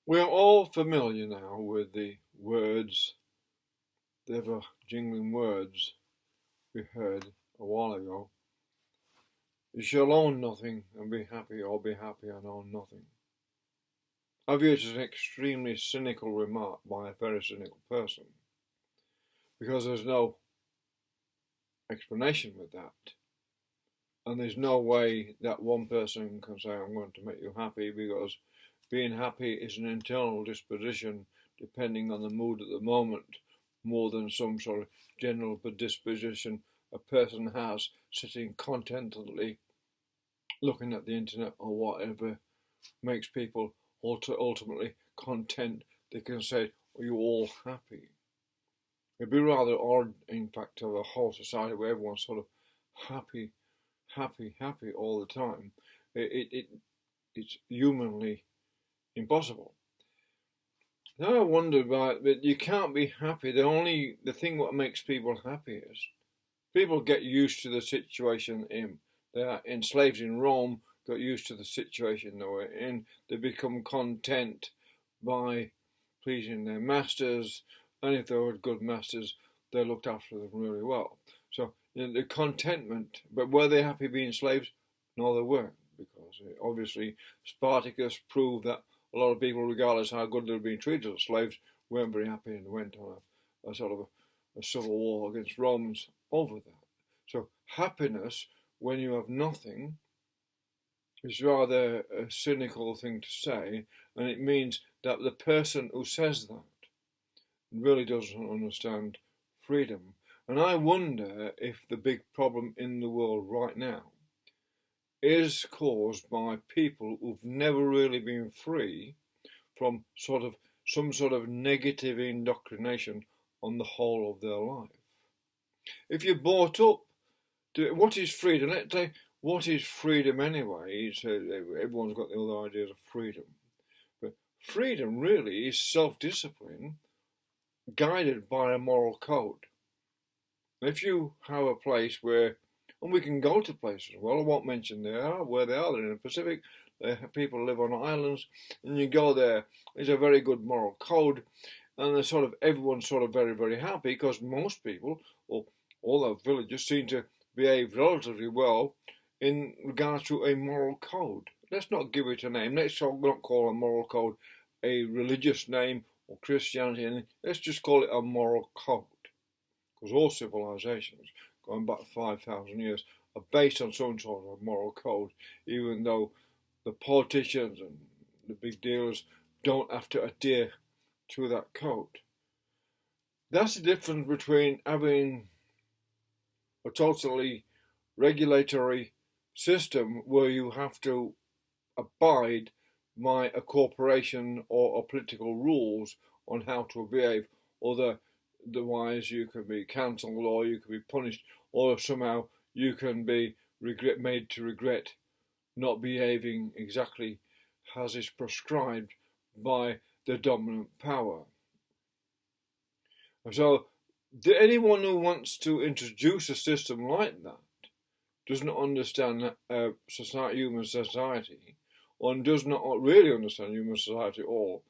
We're all familiar now with the words, the ever jingling words we heard a while ago. You shall own nothing and be happy, or be happy and own nothing. I view it as an extremely cynical remark by a very cynical person, because there's no explanation with that. And there's no way that one person can say, I'm going to make you happy, because being happy is an internal disposition depending on the mood at the moment, more than some sort of general disposition a person has sitting contentedly looking at the internet or whatever makes people ultimately content. They can say, are you all happy? It'd be rather odd, in fact, to have a whole society where everyone's sort of happy, happy all the time. It's humanly impossible. Now I wonder about that. You can't be happy. The thing what makes people happy is people get used to the situation in. They are enslaved in Rome, got used to the situation they were in. They become content by pleasing their masters, and if they were good masters, they looked after them really well. So the contentment, but were they happy being slaves? No, they weren't, because obviously Spartacus proved that a lot of people, regardless how good they were being treated as slaves, weren't very happy and went on a sort of a civil war against Romans over that. So happiness when you have nothing is rather a cynical thing to say, and it means that the person who says that really doesn't understand freedom. And I wonder if the big problem in the world right now is caused by people who've never really been free from some sort of negative indoctrination on the whole of their life. If you're brought up, what is freedom? Let's say, what is freedom anyway? So everyone's got the other ideas of freedom. But freedom really is self-discipline guided by a moral code. If you have a place where, and we can go to places, well, I won't mention where they are, they're in the Pacific, people live on islands, and you go there, there's a very good moral code, and everyone's very, very happy, because most people, or all the villagers, seem to behave relatively well in regards to a moral code. Let's not give it a name. Let's not call a moral code a religious name or Christianity. Let's just call it a moral code. Because all civilizations, going back 5,000 years, are based on some sort of moral code, even though the politicians and the big dealers don't have to adhere to that code. That's the difference between having a totally regulatory system where you have to abide by a corporation or a political rules on how to behave, otherwise you can be cancelled or you can be punished, or somehow you can be made to regret not behaving exactly as is prescribed by the dominant power. So anyone who wants to introduce a system like that doesn't understand human society, or does not really understand human society at all.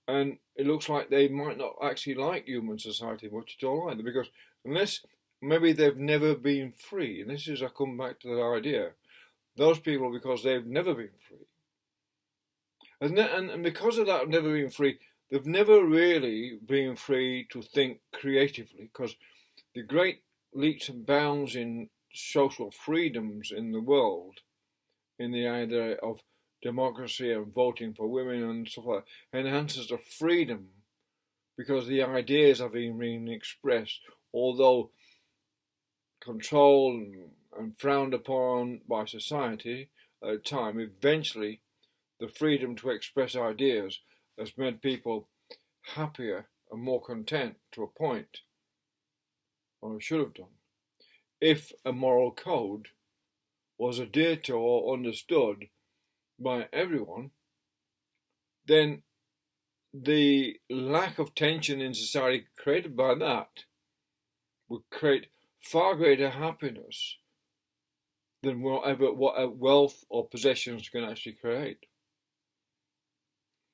And it looks like they might not actually like human society much at all either, because unless maybe they've never been free, and this is, I come back to that idea, those people, because they've never been free, and because of that, never been free, they've never really been free to think creatively, because the great leaps and bounds in social freedoms in the world, in the idea of democracy and voting for women and stuff like that, enhances the freedom, because the ideas are being expressed, although controlled and frowned upon by society at the time. Eventually, the freedom to express ideas has made people happier and more content to a point, or should have done, if a moral code was adhered to or understood by everyone. Then the lack of tension in society created by that would create far greater happiness than what wealth or possessions can actually create.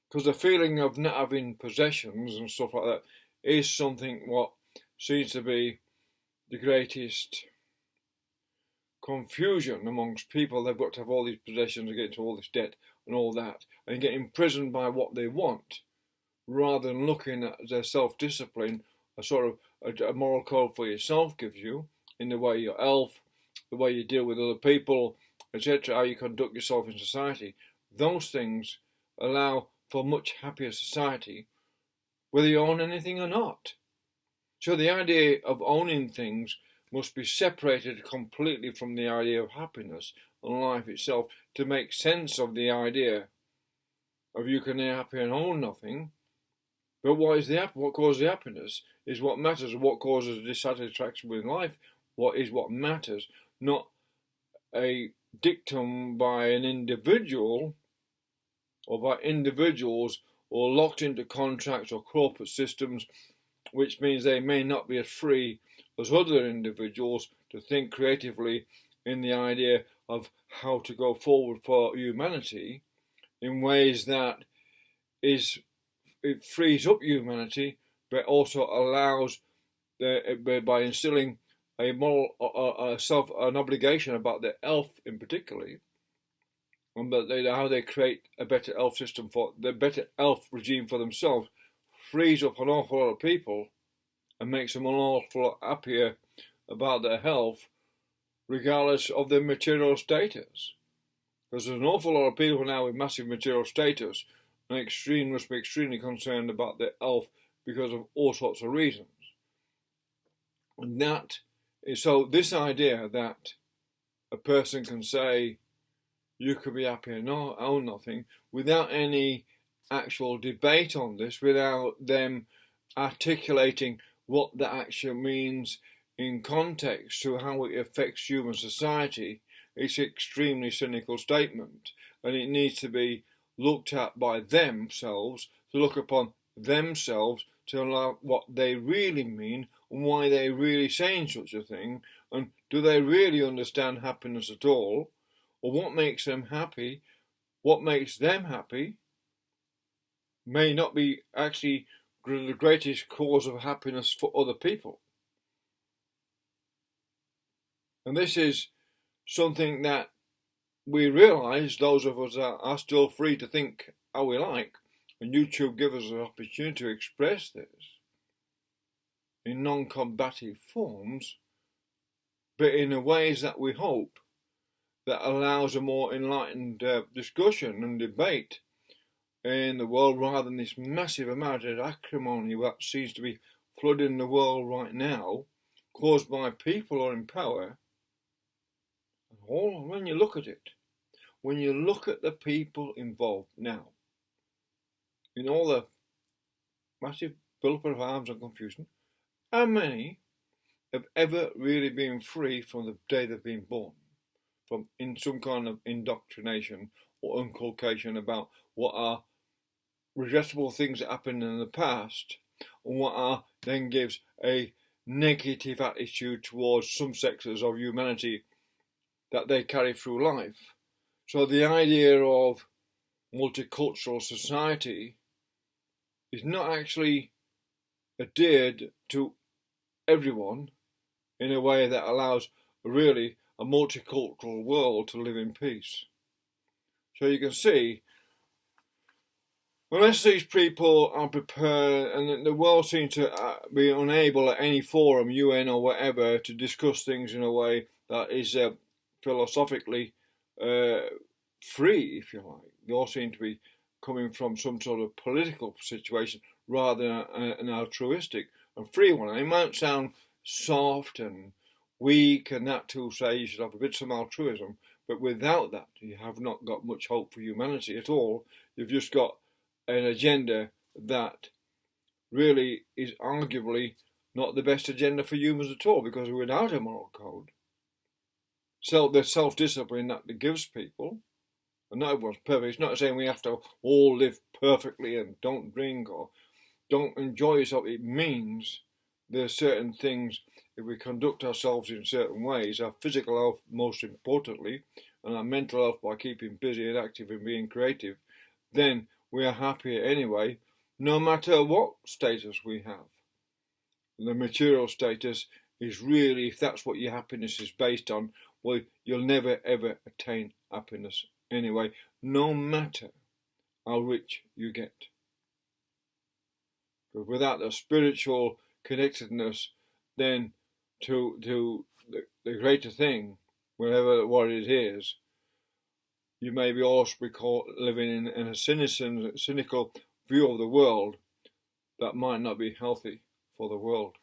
Because the feeling of not having possessions and stuff like that is something what seems to be the greatest confusion amongst people. They've got to have all these possessions and get into all this debt and all that, and get imprisoned by what they want, rather than looking at their self-discipline, a sort of a moral code for yourself gives you, in the way you're health, the way you deal with other people, etc., how you conduct yourself in society. Those things allow for much happier society, whether you own anything or not. So the idea of owning things must be separated completely from the idea of happiness and life itself to make sense of the idea of you can be happy and own nothing. But what causes the happiness is what matters, and what causes the dissatisfaction with life what matters, not a dictum by an individual or by individuals or locked into contracts or corporate systems, which means they may not be as free as other individuals to think creatively in the idea of how to go forward for humanity in ways that it frees up humanity, but also allows by instilling a moral an obligation about their health in particularly, and how they create a better health system for the better health regime for themselves, frees up an awful lot of people and makes them an awful lot happier about their health, regardless of their material status. Because there's an awful lot of people now with massive material status and must be extremely concerned about their health because of all sorts of reasons. And so this idea that a person can say you could be happy and own nothing without any actual debate on this, without them articulating what that actually means in context to how it affects human society, it's an extremely cynical statement, and it needs to be looked at by themselves, to look upon themselves, to allow what they really mean and why they're really saying such a thing, and do they really understand happiness at all, or what makes them happy, what makes them happy may not be actually the greatest cause of happiness for other people. And this is something that we realise, those of us that are still free to think how we like, and YouTube gives us an opportunity to express this in non-combative forms, but in ways that we hope that allows a more enlightened discussion and debate in the world, rather than this massive amount of acrimony that seems to be flooding the world right now, caused by people who are in power. When you look at it, when you look at the people involved now, in all the massive build-up of arms and confusion, how many have ever really been free from the day they've been born, from in some kind of indoctrination or inculcation about what are regrettable things that happened in the past, and what are then gives a negative attitude towards some sectors of humanity that they carry through life. So the idea of multicultural society is not actually adhered to everyone in a way that allows really a multicultural world to live in peace. So you can see, unless these people are prepared, and the world seems to be unable at any forum, UN or whatever, to discuss things in a way that is philosophically free, if you like. They all seem to be coming from some sort of political situation rather than an altruistic and free one. And it might sound soft and weak and that to say you should have a bit of some altruism, but without that you have not got much hope for humanity at all. You've just got an agenda that really is arguably not the best agenda for humans at all, because without a moral code, so the self-discipline that it gives people, and not everyone's perfect, it's not saying we have to all live perfectly and don't drink or don't enjoy yourself. It means there are certain things, if we conduct ourselves in certain ways, our physical health most importantly, and our mental health by keeping busy and active and being creative, then we are happy anyway, no matter what status we have. The material status is really, if that's what your happiness is based on, well, you'll never ever attain happiness anyway, no matter how rich you get. Because without the spiritual connectedness then to the greater thing, whatever what it is, you may be also be caught living in a cynical view of the world that might not be healthy for the world.